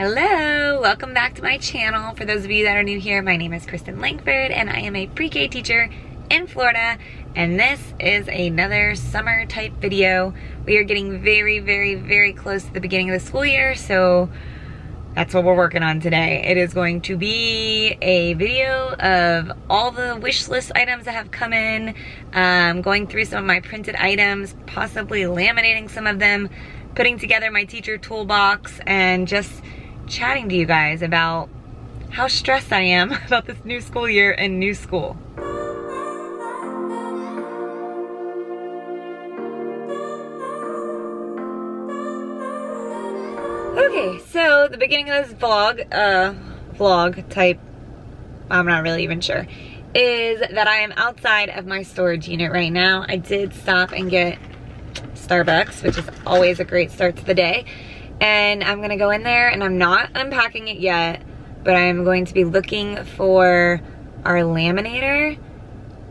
Hello, welcome back to my channel. For those of you that are new here, my name is Kristen Lankford and I am a pre-K teacher in Florida, and this is another summer type video. We are getting very close to the beginning of the school year, so that's what we're working on today. It is going to be a video of all the wish list items that have come in, going through some of my printed items, possibly laminating some of them, putting together my teacher toolbox, and just chatting to you guys about how stressed I am about this new school year and new school. Okay, so the beginning of this vlog type, I'm not really even sure, is that I am outside of my storage unit right now. I did stop and get Starbucks, which is always a great start to the day. And I'm gonna go in there, and I'm not unpacking it yet, but I'm going to be looking for our laminator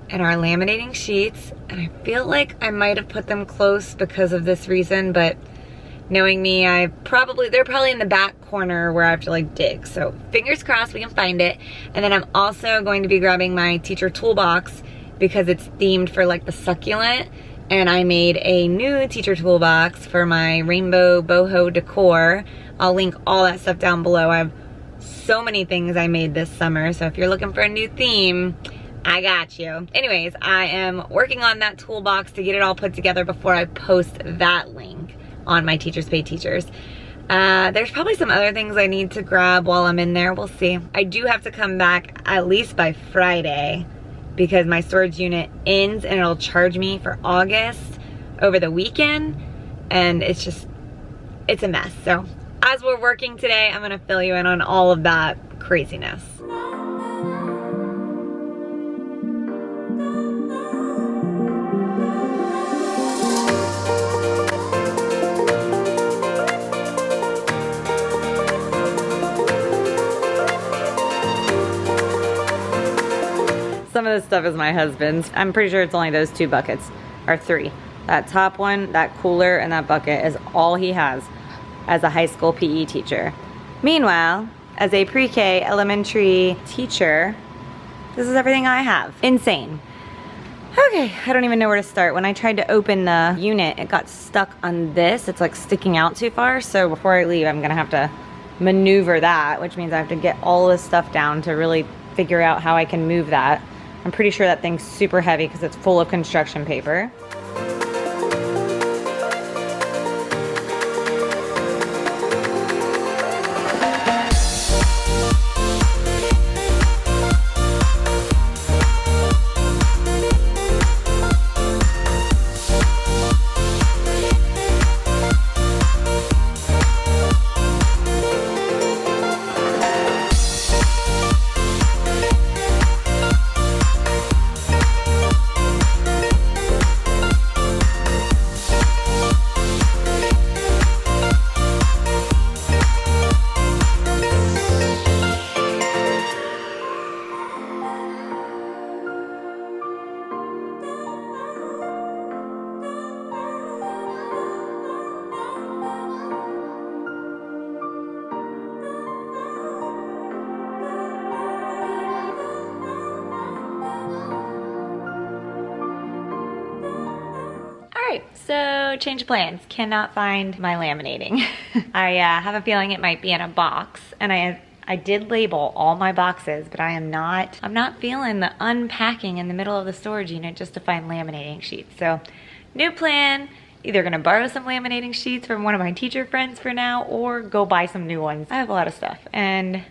and our laminating sheets. And I feel like I might have put them close because of this reason, but knowing me, they're probably in the back corner where I have to like dig. So fingers crossed we can find it. And then I'm also going to be grabbing my teacher toolbox because it's themed for like the succulent. And I made a new teacher toolbox for my rainbow boho decor. I'll link all that stuff down below. I have so many things I made this summer, so if you're looking for a new theme, I got you. Anyways, I am working on that toolbox to get it all put together before I post that link on my Teachers Pay Teachers. There's probably some other things I need to grab while I'm in there. We'll see. I do have to come back at least by Friday, because my storage unit ends and it'll charge me for August over the weekend, and it's a mess. So as we're working today, I'm gonna fill you in on all of that craziness. Some of this stuff is my husband's. I'm pretty sure it's only those two buckets, or three. That top one, that cooler, and that bucket is all he has as a high school PE teacher. Meanwhile, as a pre-K elementary teacher, this is everything I have. Insane. Okay, I don't even know where to start. When I tried to open the unit, it got stuck on this. It's like sticking out too far, so before I leave, I'm gonna have to maneuver that, which means I have to get all this stuff down to really figure out how I can move that. I'm pretty sure that thing's super heavy because it's full of construction paper. So change of plans. Cannot find my laminating. I have a feeling it might be in a box, and I did label all my boxes, but I'm not feeling the unpacking in the middle of the storage unit just to find laminating sheets. So new plan, either gonna borrow some laminating sheets from one of my teacher friends for now, or go buy some new ones. I have a lot of stuff and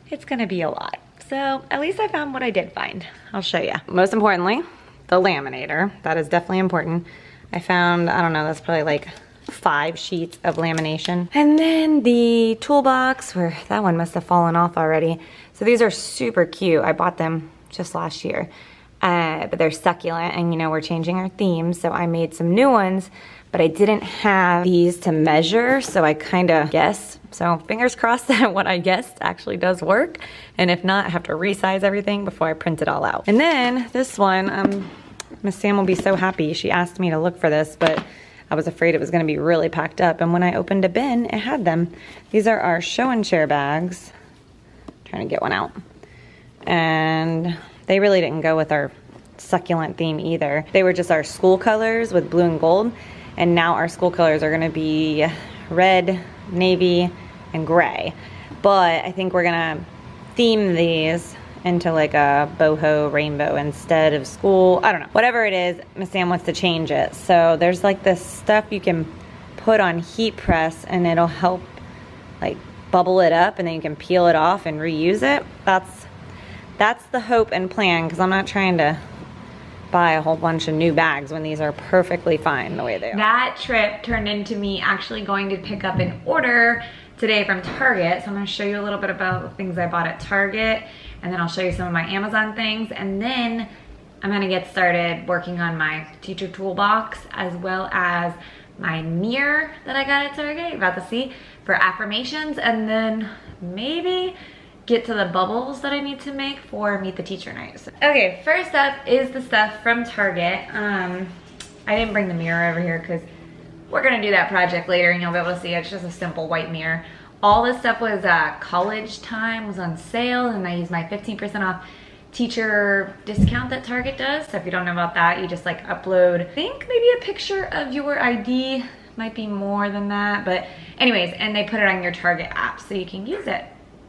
it's gonna be a lot. So at least I found what I did find. I'll show you. Most importantly, the laminator. That is definitely important. I found, I don't know, that's probably like 5 sheets of lamination. And then the toolbox, where that one must have fallen off already. So these are super cute. I bought them just last year. But they're succulent, and you know, we're changing our theme, so I made some new ones, but I didn't have these to measure, so I kind of guessed. So fingers crossed that what I guessed actually does work, and if not, I have to resize everything before I print it all out. And then this one, Miss Sam will be so happy. She asked me to look for this, but I was afraid it was gonna be really packed up, and when I opened a bin, it had them. These are our show and share bags. Trying to get one out. And they really didn't go with our succulent theme either. They were just our school colors with blue and gold, and now our school colors are gonna be red, navy, and gray. But I think we're gonna theme these into like a boho rainbow instead of school. I don't know. Whatever it is, Miss Sam wants to change it. So there's like this stuff you can put on heat press and it'll help like bubble it up, and then you can peel it off and reuse it. That's the hope and plan, because I'm not trying to buy a whole bunch of new bags when these are perfectly fine the way they are. That trip turned into me actually going to pick up an order today from Target. So I'm gonna show you a little bit about the things I bought at Target, and then I'll show you some of my Amazon things, and then I'm gonna get started working on my teacher toolbox, as well as my mirror that I got at Target, you're about to see, for affirmations, and then maybe get to the bubbles that I need to make for Meet the Teacher Night. Okay, first up is the stuff from Target. I didn't bring the mirror over here because we're gonna do that project later and you'll be able to see it. It's just a simple white mirror. All this stuff was college time, was on sale, and I used my 15% off teacher discount that Target does. So if you don't know about that, you just like upload, I think maybe a picture of your ID, might be more than that, but anyways, and they put it on your Target app so you can use it.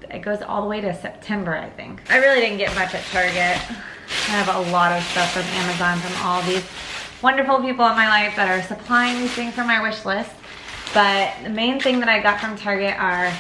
It goes all the way to September, I think. I really didn't get much at Target. I have a lot of stuff from Amazon from all these wonderful people in my life that are supplying these things for my wish list. But the main thing that I got from Target are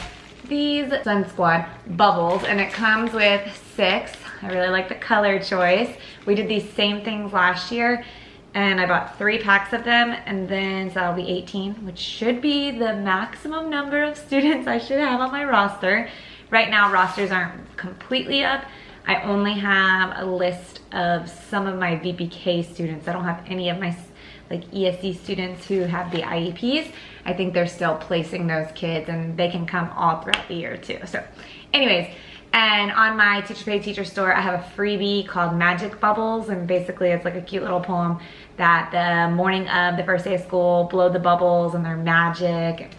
these Sun Squad bubbles, and it comes with 6. I really like the color choice. We did these same things last year, and I bought 3 packs of them, and then so that'll be 18, which should be the maximum number of students I should have on my roster. Right now, rosters aren't completely up. I only have a list of some of my VPK students. I don't have any of my like ESC students who have the IEPs. I think they're still placing those kids, and they can come all throughout the year too. So anyways, and on my Teacher Pay Teacher store, I have a freebie called Magic Bubbles, and basically it's like a cute little poem that the morning of the first day of school, blow the bubbles and they're magic.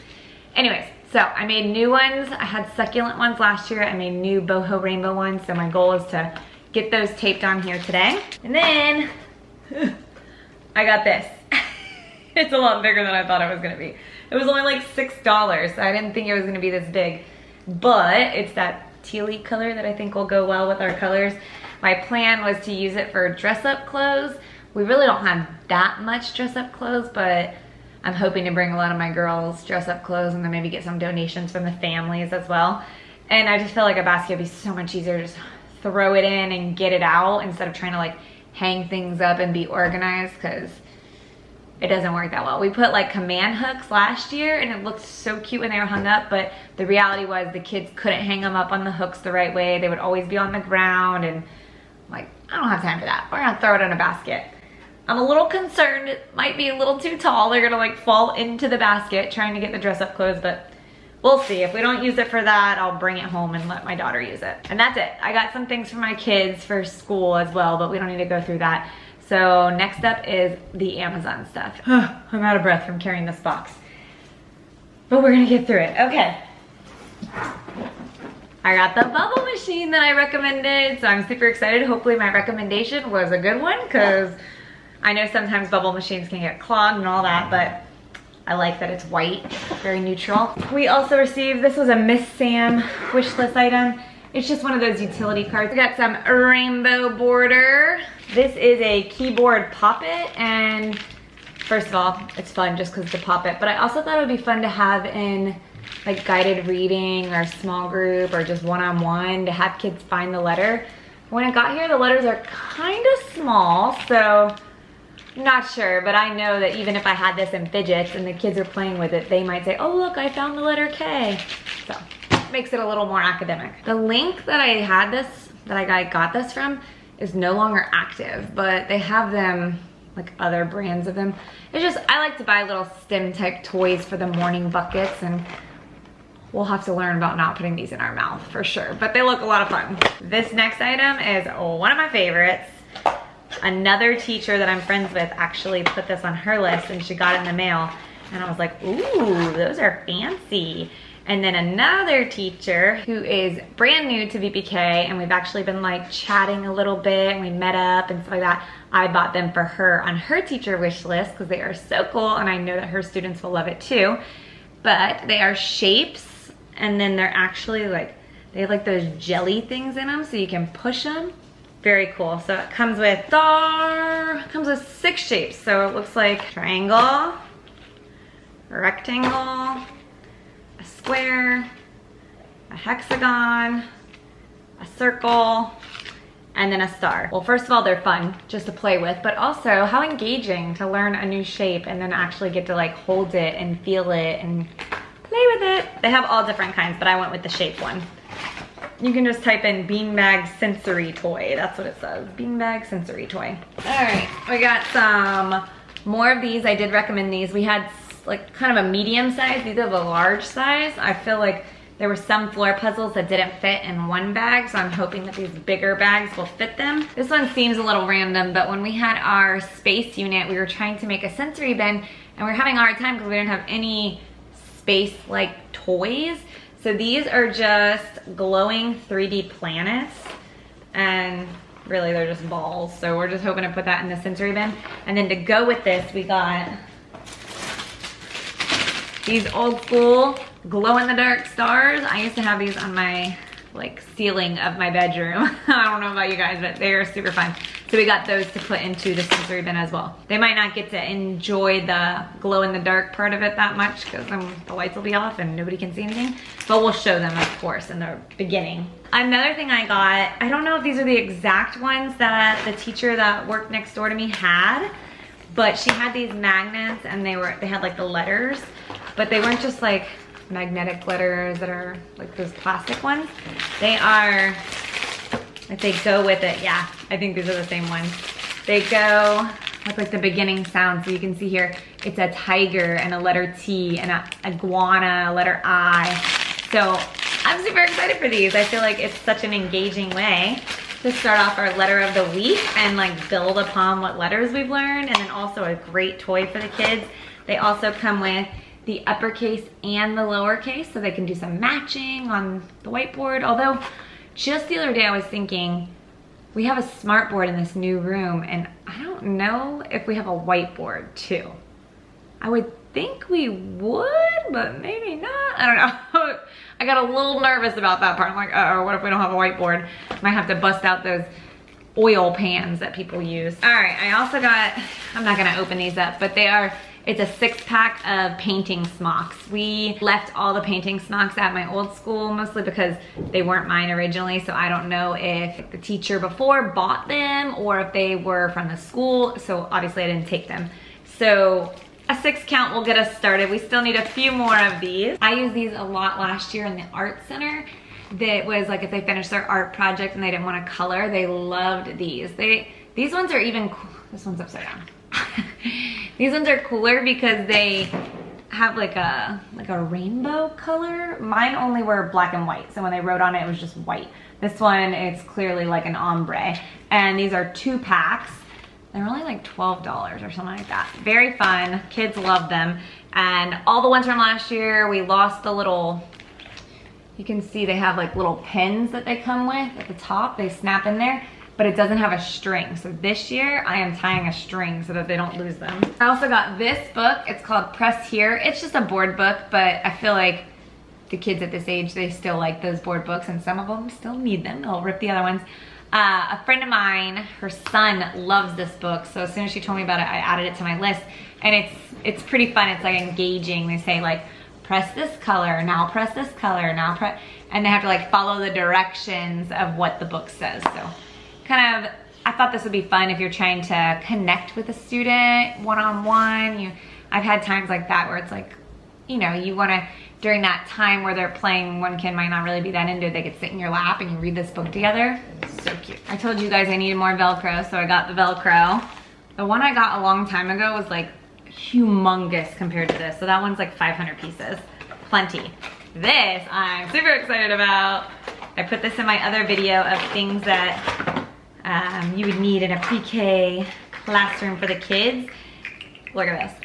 Anyways, so I made new ones. I had succulent ones last year. I made new boho rainbow ones. So my goal is to get those taped on here today. And then I got this. It's a lot bigger than I thought it was gonna be. It was only like $6. So I didn't think it was gonna be this big, but it's that tealy color that I think will go well with our colors. My plan was to use it for dress up clothes. We really don't have that much dress up clothes, but I'm hoping to bring a lot of my girls dress up clothes and then maybe get some donations from the families as well. And I just feel like a basket would be so much easier to just throw it in and get it out instead of trying to like hang things up and be organized, because it doesn't work that well. We put like command hooks last year and it looked so cute when they were hung up, but the reality was the kids couldn't hang them up on the hooks the right way. They would always be on the ground, and like, I don't have time for that. We're gonna throw it in a basket. I'm a little concerned it might be a little too tall. They're gonna like fall into the basket trying to get the dress up clothes, but we'll see. If we don't use it for that, I'll bring it home and let my daughter use it. And that's it. I got some things for my kids for school as well, but we don't need to go through that. So next up is the Amazon stuff. I'm out of breath from carrying this box, but we're gonna get through it. Okay. I got the bubble machine that I recommended, so I'm super excited. Hopefully my recommendation was a good one, because I know sometimes bubble machines can get clogged and all that, but I like that it's white, very neutral. We also received, this was a Miss Sam wish list item. It's just one of those utility cards. We got some rainbow border. This is a keyboard pop-it, and first of all, it's fun just because to pop it, but I also thought it would be fun to have in like guided reading or small group or just one-on-one to have kids find the letter. When it got here, the letters are kind of small, so not sure, but I know that even if I had this in fidgets and the kids are playing with it, they might say, oh look, I found the letter K. So makes it a little more academic. The link that I had this, that I got this from, is no longer active, but they have them, like other brands of them. It's just, I like to buy little STEM type toys for the morning buckets, and we'll have to learn about not putting these in our mouth for sure, but they look a lot of fun. This next item is one of my favorites. Another teacher that I'm friends with actually put this on her list and she got it in the mail. And I was like, ooh, those are fancy. And then another teacher who is brand new to VPK, and we've actually been like chatting a little bit and we met up and stuff like that. I bought them for her on her teacher wish list because they are so cool and I know that her students will love it too. But they are shapes, and then they're actually like, they have like those jelly things in them so you can push them. Very cool. So it comes with comes with 6 shapes. So it looks like triangle, rectangle, a square, a hexagon, a circle, and then a star. Well, first of all, they're fun just to play with, but also how engaging to learn a new shape and then actually get to like hold it and feel it and play with it. They have all different kinds, but I went with the shape one. You can just type in beanbag sensory toy. That's what it says, beanbag sensory toy. All right, we got some more of these. I did recommend these. We had like kind of a medium size. These are the large size. I feel like there were some floor puzzles that didn't fit in one bag, so I'm hoping that these bigger bags will fit them. This one seems a little random, but when we had our space unit, we were trying to make a sensory bin, and we were having a hard time because we didn't have any space-like toys. So these are just glowing 3D planets, and really they're just balls. So we're just hoping to put that in the sensory bin. And then to go with this, we got these old school glow-in-the-dark stars. I used to have these on my like ceiling of my bedroom. I don't know about you guys, but they are super fun. So we got those to put into the sensory bin as well. They might not get to enjoy the glow-in-the-dark part of it that much because the lights will be off and nobody can see anything, but we'll show them, of course, in the beginning. Another thing I got, I don't know if these are the exact ones that the teacher that worked next door to me had, but she had these magnets and they had like the letters, but they weren't just like magnetic letters that are like those plastic ones. They are, if they go with it, yeah, I think these are the same ones. They go with like the beginning sound. So you can see here, it's a tiger and a letter T and a iguana, a letter I. So I'm super excited for these. I feel like it's such an engaging way to start off our letter of the week and like build upon what letters we've learned, and then also a great toy for the kids. They also come with the uppercase and the lowercase so they can do some matching on the whiteboard. Although just the other day I was thinking, we have a smart board in this new room and I don't know if we have a whiteboard too. I would think we would, but maybe not. I don't know. I got a little nervous about that part. I'm like, uh-oh, what if we don't have a whiteboard? Might have to bust out those oil pans that people use. All right, I also got, I'm not gonna open these up, but it's a 6-pack of painting smocks. We left all the painting smocks at my old school, mostly because they weren't mine originally, so I don't know if the teacher before bought them or if they were from the school, so obviously I didn't take them. So a 6 count will get us started. We still need a few more of these. I used these a lot last year in the art center. That was like if they finished their art project and they didn't want to color, they loved these. These ones are even, this one's upside down. These ones are cooler because they have like a rainbow color. Mine only were black and white, so when they wrote on it, it was just white. This one, it's clearly like an ombre. And these are 2 packs. They're only like $12 or something like that. Very fun, kids love them. And all the ones from last year, we lost the little, you can see they have like little pins that they come with at the top. They snap in there, but it doesn't have a string. So this year I am tying a string so that they don't lose them. I also got this book. It's called Press Here. It's just a board book, but I feel like the kids at this age, they still like those board books and some of them still need them. They'll rip the other ones. A friend of mine, her son loves this book. So as soon as she told me about it, I added it to my list. And it's pretty fun. It's like engaging. They say like, press this color, now press this color, now press, and they have to like follow the directions of what the book says. So kind of, I thought this would be fun if you're trying to connect with a student one-on-one. I've had times like that where it's like, you know, you wanna, during that time where they're playing, one kid might not really be that into it, they could sit in your lap and you read this book together. So cute. I told you guys I needed more Velcro, so I got the Velcro. The one I got a long time ago was like humongous compared to this. So that one's like 500 pieces, plenty. This I'm super excited about. I put this in my other video of things that you would need in a pre-K classroom for the kids. Look at this.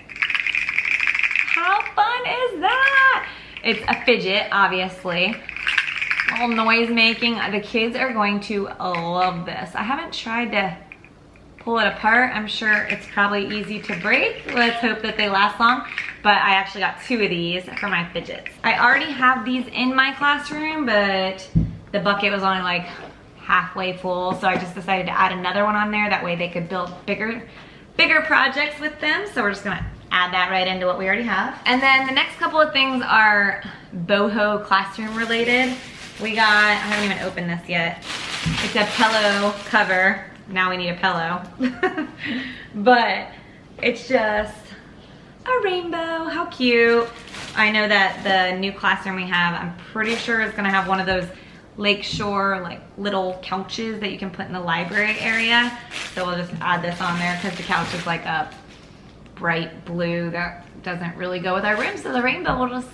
How fun is that? It's a fidget, obviously. Little noise making. The kids are going to love this. I haven't tried to pull it apart. I'm sure it's probably easy to break. Let's hope that they last long. But I actually got 2 of these for my fidgets. I already have these in my classroom, but the bucket was only like halfway full, so I just decided to add another one on there. That way they could build bigger projects with them. So we're just gonna add that right into what we already have. And then the next couple of things are boho classroom related. We got, I haven't even opened this yet. It's a pillow cover. Now we need a pillow. But it's just a rainbow. How cute. I know that the new classroom we have, I'm pretty sure is gonna have one of those lakeshore like little couches that you can put in the library area. So we'll just add this on there because the couch is like a bright blue that doesn't really go with our room. So the rainbow will just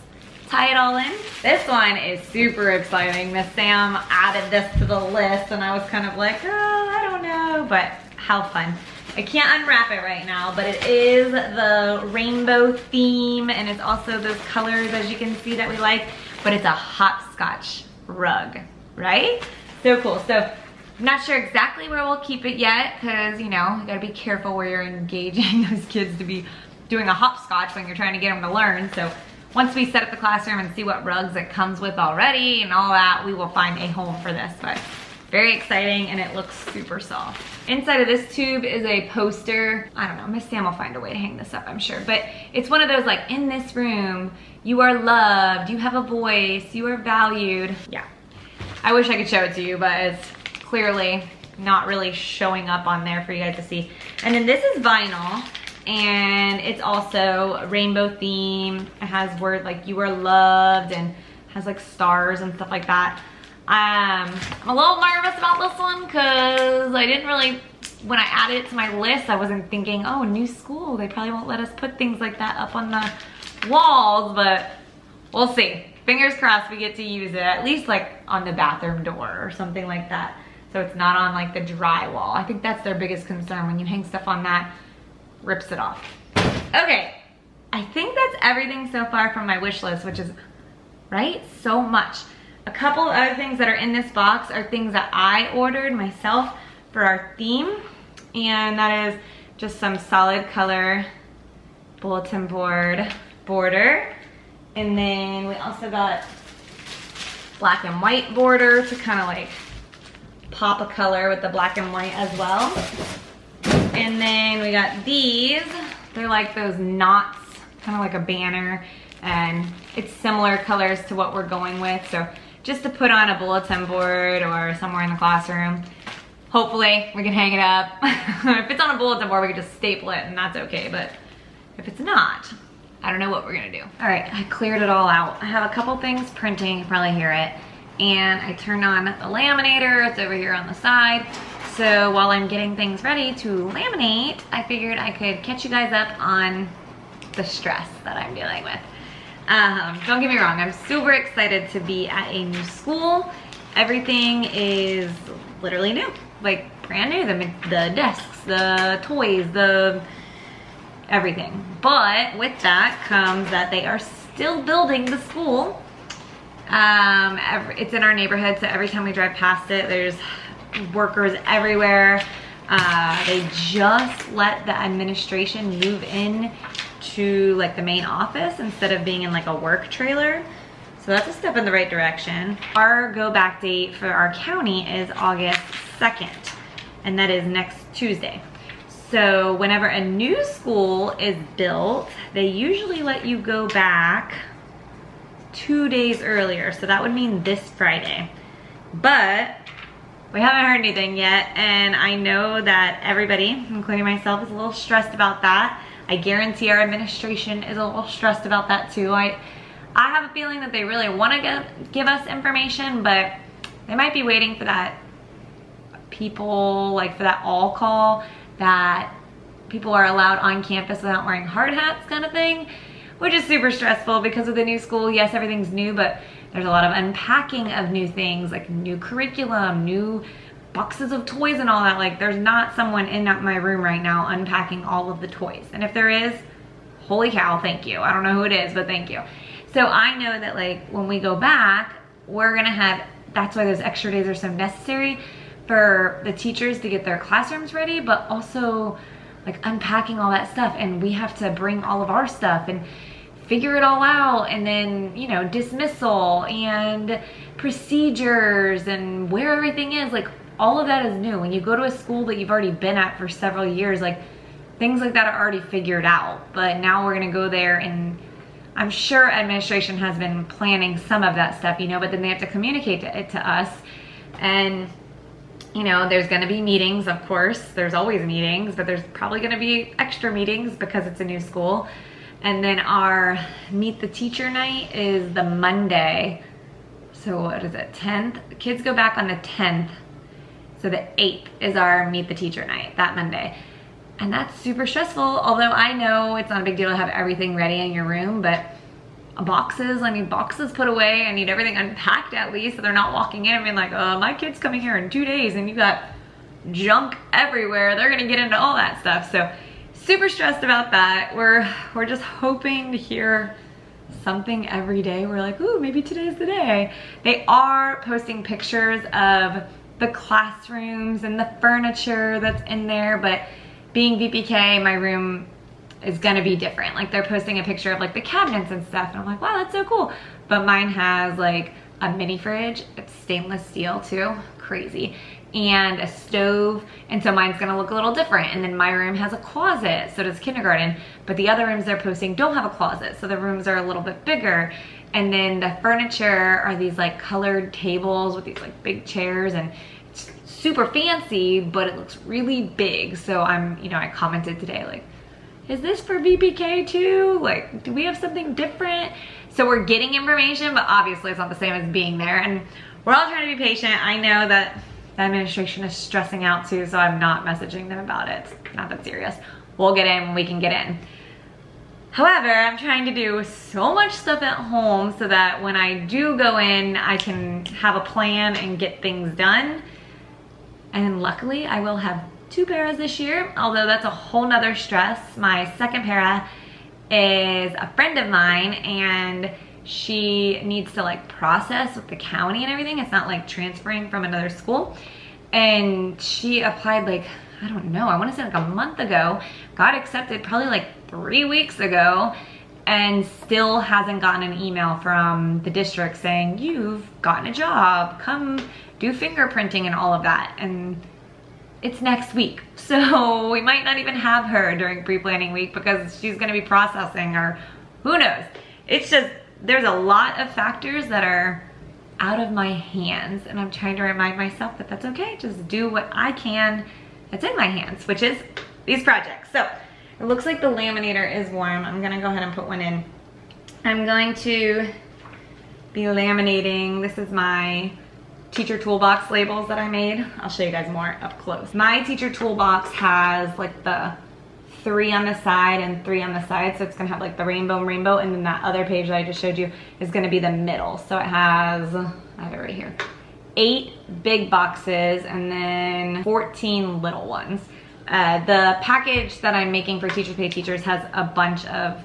tie it all in. This one is super exciting. Miss Sam added this to the list and I was kind of like, oh, I don't know, but how fun. I can't unwrap it right now, but it is the rainbow theme and it's also those colors as you can see that we like, but it's a hopscotch rug, right? So cool. So I'm not sure exactly where we'll keep it yet because, you know, you gotta be careful where you're engaging those kids to be doing a hopscotch when you're trying to get them to learn. So once we set up the classroom and see what rugs it comes with already and all that, we will find a home for this. But very exciting and it looks super soft. Inside of this tube is a poster. I don't know, Miss Sam will find a way to hang this up, I'm sure. But it's one of those like, in this room, you are loved, you have a voice, you are valued. Yeah, I wish I could show it to you, but it's clearly not really showing up on there for you guys to see. And then this is vinyl. And it's also rainbow theme. It has word like you are loved and has like stars and stuff like that. I'm a little nervous about this one because I didn't really, when I added it to my list, I wasn't thinking, oh, new school, they probably won't let us put things like that up on the walls, but we'll see. Fingers crossed we get to use it, at least like on the bathroom door or something like that. So it's not on like the drywall. I think that's their biggest concern when you hang stuff on that. Rips it off. Okay, I think that's everything so far from my wish list, which is, right, so much. A couple of other things that are in this box are things that I ordered myself for our theme, and that is just some solid color bulletin board border, and then we also got black and white border to kind of like pop a color with the black and white as well. And then we got these. They're like those knots, kind of like a banner, and it's similar colors to what we're going with. So just to put on a bulletin board or somewhere in the classroom. Hopefully we can hang it up. If it's on a bulletin board, we can just staple it and that's okay. But if it's not, I don't know what we're gonna do. All right, I cleared it all out. I have a couple things printing, you probably hear it. And I turned on the laminator, it's over here on the side. So while I'm getting things ready to laminate, I figured I could catch you guys up on the stress that I'm dealing with. Don't get me wrong, I'm super excited to be at a new school. Everything is literally new, like brand new. The desks, the toys, everything. But with that comes that they are still building the school. It's in our neighborhood, so every time we drive past it, there's workers everywhere. They just let the administration move in to like the main office instead of being in like a work trailer. So that's a step in the right direction. Our go back date for our county is August 2nd, and that is next Tuesday. So whenever a new school is built, they usually let you go back 2 days earlier. So that would mean this Friday. But we haven't heard anything yet, and I know that everybody, including myself, is a little stressed about that. I guarantee our administration is a little stressed about that too. I have a feeling that they really want to give us information, but they might be waiting for that people, like for that all call, that people are allowed on campus without wearing hard hats kind of thing, which is super stressful because of the new school. Yes, everything's new, but there's a lot of unpacking of new things, like new curriculum, new boxes of toys and all that. Like, there's not someone in my room right now unpacking all of the toys. And if there is, holy cow, thank you. I don't know who it is, but thank you. So I know that like when we go back, we're gonna have, that's why those extra days are so necessary for the teachers to get their classrooms ready, but also like unpacking all that stuff. And we have to bring all of our stuff and figure it all out, and then, you know, dismissal and procedures and where everything is. Like, all of that is new. When you go to a school that you've already been at for several years, like, things like that are already figured out. But now we're gonna go there, and I'm sure administration has been planning some of that stuff, you know, but then they have to communicate it to us. And, you know, there's gonna be meetings, of course. There's always meetings, but there's probably gonna be extra meetings because it's a new school. And then our Meet the Teacher night is the Monday. So what is it, 10th? Kids go back on the 10th. So the 8th is our Meet the Teacher night, that Monday. And that's super stressful, although I know it's not a big deal to have everything ready in your room, but boxes, I need boxes put away. I need everything unpacked at least, so they're not walking in and being like, my kid's coming here in 2 days and you got junk everywhere. They're gonna get into all that stuff. So super stressed about that. We're just hoping to hear something every day. We're like, ooh, maybe today's the day. They are posting pictures of the classrooms and the furniture that's in there, but being VPK, my room is gonna be different. Like, they're posting a picture of like the cabinets and stuff, and I'm like, wow, that's so cool. But mine has like a mini fridge. It's stainless steel too, crazy. And a stove, and so mine's gonna look a little different. And then my room has a closet, so does kindergarten, but the other rooms they're posting don't have a closet, so the rooms are a little bit bigger. And then the furniture are these like colored tables with these like big chairs, and it's super fancy, but it looks really big. So I commented today, like, is this for VPK too? Like, do we have something different? So we're getting information, but obviously it's not the same as being there. And we're all trying to be patient. I know that the administration is stressing out too, so I'm not messaging them about it. It's not that serious. We'll get in when we can get in. However, I'm trying to do so much stuff at home so that when I do go in, I can have a plan and get things done. And luckily, I will have 2 paras this year, although that's a whole nother stress. My second para is a friend of mine, and she needs to like process with the county and everything. It's not like transferring from another school. And she applied like, I don't know, I want to say like a month ago, got accepted probably like 3 weeks ago, and still hasn't gotten an email from the district saying, you've gotten a job, come do fingerprinting and all of that. And it's next week. So we might not even have her during pre-planning week because she's gonna be processing, or who knows. It's just, there's a lot of factors that are out of my hands, and I'm trying to remind myself that that's okay. Just do what I can that's in my hands, which is these projects. So it looks like the laminator is warm. I'm gonna go ahead and put one in. I'm going to be laminating. This is my teacher toolbox labels that I made. I'll show you guys more up close. My teacher toolbox has like the 3 on the side and 3 on the side, so it's gonna have like the rainbow, and then that other page that I just showed you is gonna be the middle. So it has, I have it right here, 8 big boxes and then 14 little ones. The package that I'm making for Teachers Pay Teachers has a bunch of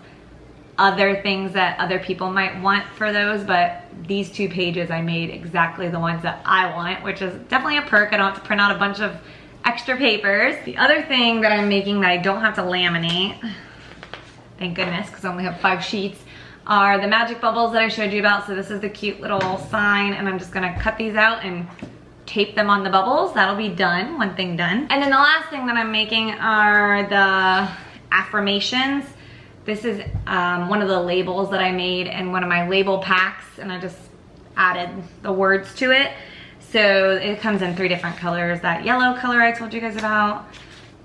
other things that other people might want for those, but these 2 pages I made exactly the ones that I want, which is definitely a perk. I don't have to print out a bunch of extra papers. The other thing that I'm making that I don't have to laminate, thank goodness, because I only have 5 sheets, are the magic bubbles that I showed you about. So this is the cute little sign, and I'm just gonna cut these out and tape them on the bubbles. That'll be done, one thing done. And then the last thing that I'm making are the affirmations. This is one of the labels that I made in one of my label packs, and I just added the words to it. So it comes in 3 different colors. That yellow color I told you guys about,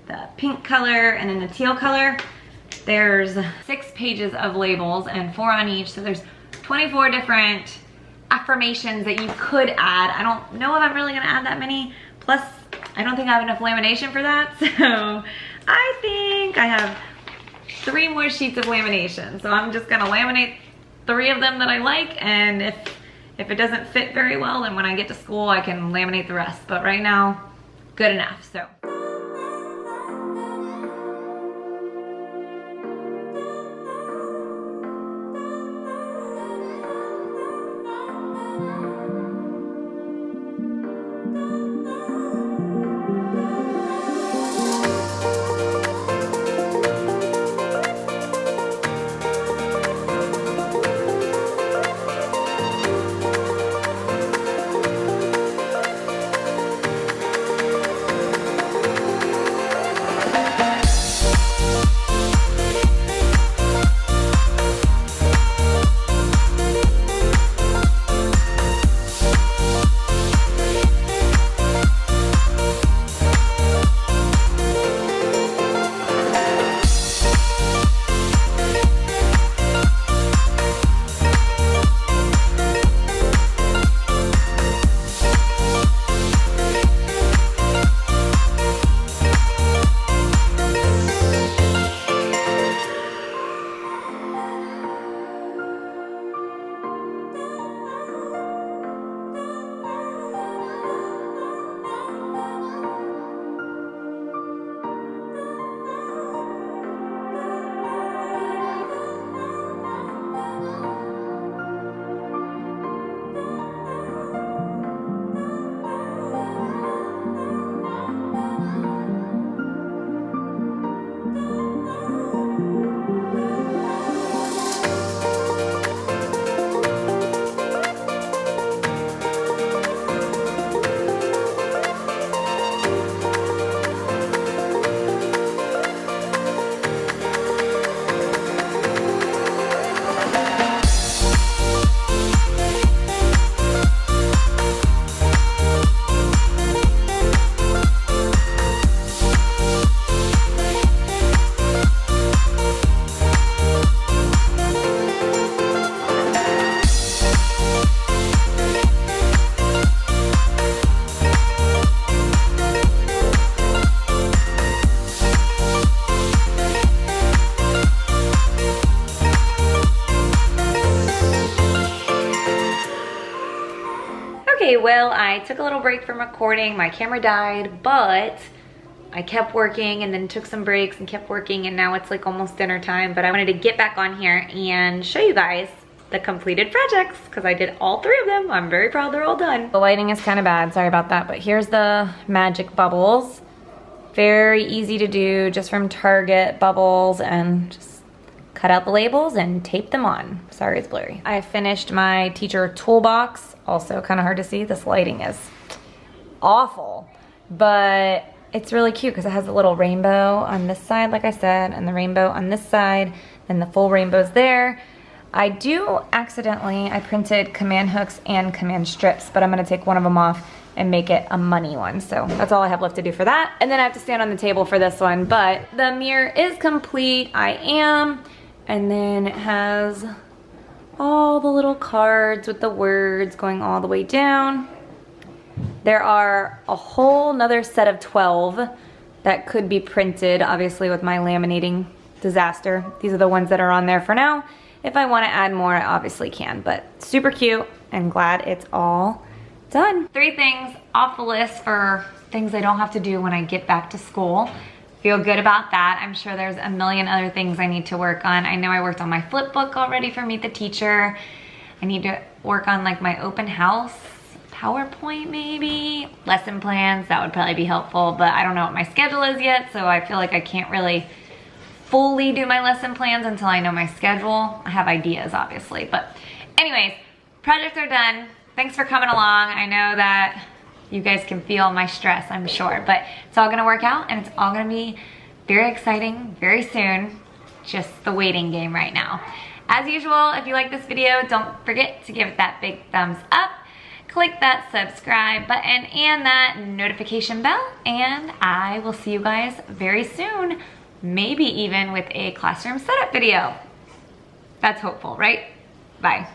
the pink color, and then the teal color. There's 6 pages of labels and 4 on each, so there's 24 different affirmations that you could add. I don't know if I'm really gonna add that many. Plus, I don't think I have enough lamination for that, so I think I have 3 more sheets of lamination. So I'm just gonna laminate 3 of them that I like, and if it doesn't fit very well, then when I get to school I can laminate the rest. But right now good enough, so. Okay, well, I took a little break from recording. My camera died, but I kept working and then took some breaks and kept working, and now it's like almost dinner time. But I wanted to get back on here and show you guys the completed projects because I did all 3 of them. I'm very proud they're all done. The lighting is kind of bad, sorry about that, but here's the magic bubbles. Very easy to do, just from Target bubbles, and just cut out the labels and tape them on. Sorry it's blurry. I finished my teacher toolbox. Also kind of hard to see. This lighting is awful, but it's really cute because it has a little rainbow on this side, like I said, and the rainbow on this side, and the full rainbow's there. I printed command hooks and command strips, but I'm gonna take one of them off and make it a money one. So that's all I have left to do for that. And then I have to stand on the table for this one, but the mirror is complete. And then it has all the little cards with the words going all the way down. There are a whole nother set of 12 that could be printed, obviously with my laminating disaster. These are the ones that are on there for now. If I want to add more, I obviously can, but super cute and glad it's all done. 3 things off the list for things I don't have to do when I get back to school. Feel good about that. I'm sure there's a million other things I need to work on. I know I worked on my flip book already for Meet the Teacher. I need to work on like my open house PowerPoint maybe. Lesson plans, that would probably be helpful, but I don't know what my schedule is yet, so I feel like I can't really fully do my lesson plans until I know my schedule. I have ideas, obviously, but anyways, projects are done. Thanks for coming along. I know that you guys can feel my stress, I'm sure, but it's all gonna work out and it's all gonna be very exciting very soon. Just the waiting game right now. As usual, if you like this video, don't forget to give it that big thumbs up. Click that subscribe button and that notification bell, and I will see you guys very soon. Maybe even with a classroom setup video. That's hopeful, right? Bye.